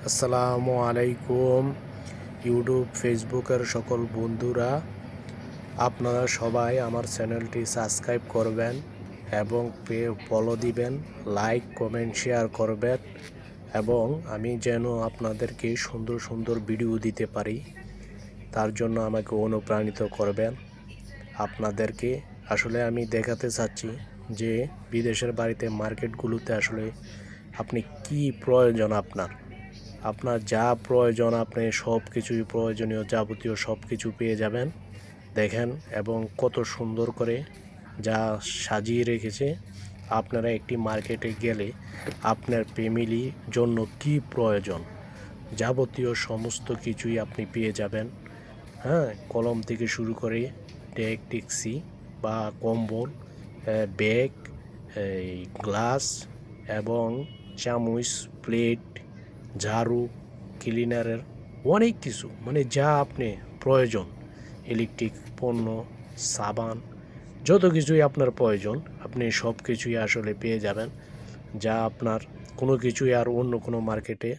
আসসালামু আলাইকুম ইউটিউব ফেসবুকের সকল বন্ধুরা, আপনারা সবাই আমার চ্যানেলটি সাবস্ক্রাইব করবেন এবং ফলো দিবেন, লাইক কমেন্ট শেয়ার করবেন এবং আমি যেন আপনাদেরকে সুন্দর সুন্দর ভিডিও দিতে পারি তার জন্য আমাকে অনুপ্রাণিত করবেন। আপনাদেরকে আসলে আমি দেখাতে চাচ্ছি যে বিদেশের বাড়িতে মার্কেটগুলোতে আসলে আপনি কি প্রয়োজন, আপনার যা প্রয়োজন আপনি সব কিছুই প্রয়োজনীয় যাবতীয় সব কিছু পেয়ে যাবেন। দেখেন এবং কত সুন্দর করে যা সাজিয়ে রেখেছে। আপনারা একটি মার্কেটে গেলে আপনার ফ্যামিলির জন্য কি প্রয়োজন যাবতীয় সমস্ত কিছুই আপনি পেয়ে যাবেন। কলম থেকে শুরু করে ট্যাক্সি বা কম্বল, ব্যাগ, গ্লাস এবং চামচ, প্লেট, ঝাড়ু, ক্লিনারের অনেক কিছু, মানে যা আপনি প্রয়োজন, ইলেকট্রিক পণ্য, সাবান, যত কিছুই আপনার প্রয়োজন আপনি সব কিছুই আসলে পেয়ে যাবেন, যা আপনার কোনো কিছুই আর অন্য কোনো মার্কেটে